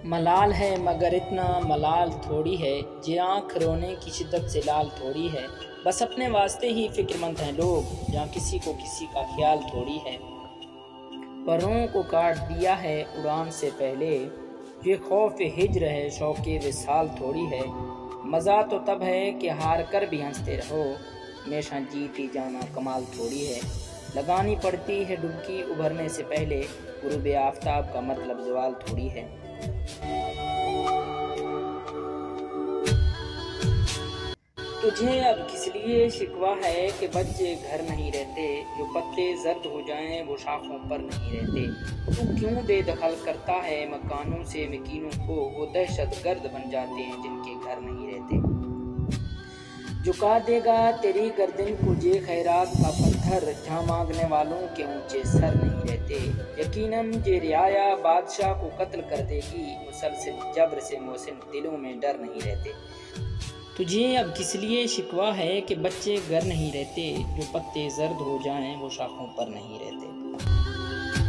ملال ہے مگر اتنا ملال تھوڑی ہے، یہ آنکھ رونے کی شدت سے لال تھوڑی ہے۔ بس اپنے واسطے ہی فکر مند ہیں لوگ، جہاں کسی کو کسی کا خیال تھوڑی ہے۔ پروں کو کاٹ دیا ہے اڑان سے پہلے، یہ خوف ہجر ہے شوق وصال تھوڑی ہے۔ مزہ تو تب ہے کہ ہار کر بھی ہنستے رہو، ہمیشہ جیت ہی جانا کمال تھوڑی ہے۔ لگانی پڑتی ہے ڈبکی ابھرنے سے پہلے، غروب آفتاب کا مطلب زوال تھوڑی ہے۔ تجھے اب کس لیے شکوہ ہے کہ بچے گھر نہیں رہتے، جو پتے زرد ہو جائیں وہ شاخوں پر نہیں رہتے۔ تو کیوں بے دخل کرتا ہے مکانوں سے مکینوں کو، وہ دہشت گرد بن جاتے ہیں جن کے گھر نہیں رہتے۔ جھکا دے گا تیری گردن کو یہ خیرات کا پتھر، جہاں مانگنے والوں کے اونچے سر نہیں رہتے۔ یقیناً یہ رعایا بادشاہ کو قتل کر دے گی، مسلسل جبر سے محسن دلوں میں ڈر نہیں رہتے۔ تجھے اب کس لیے شکوہ ہے کہ بچے گھر نہیں رہتے، جو پتے زرد ہو جائیں وہ شاخوں پر نہیں رہتے۔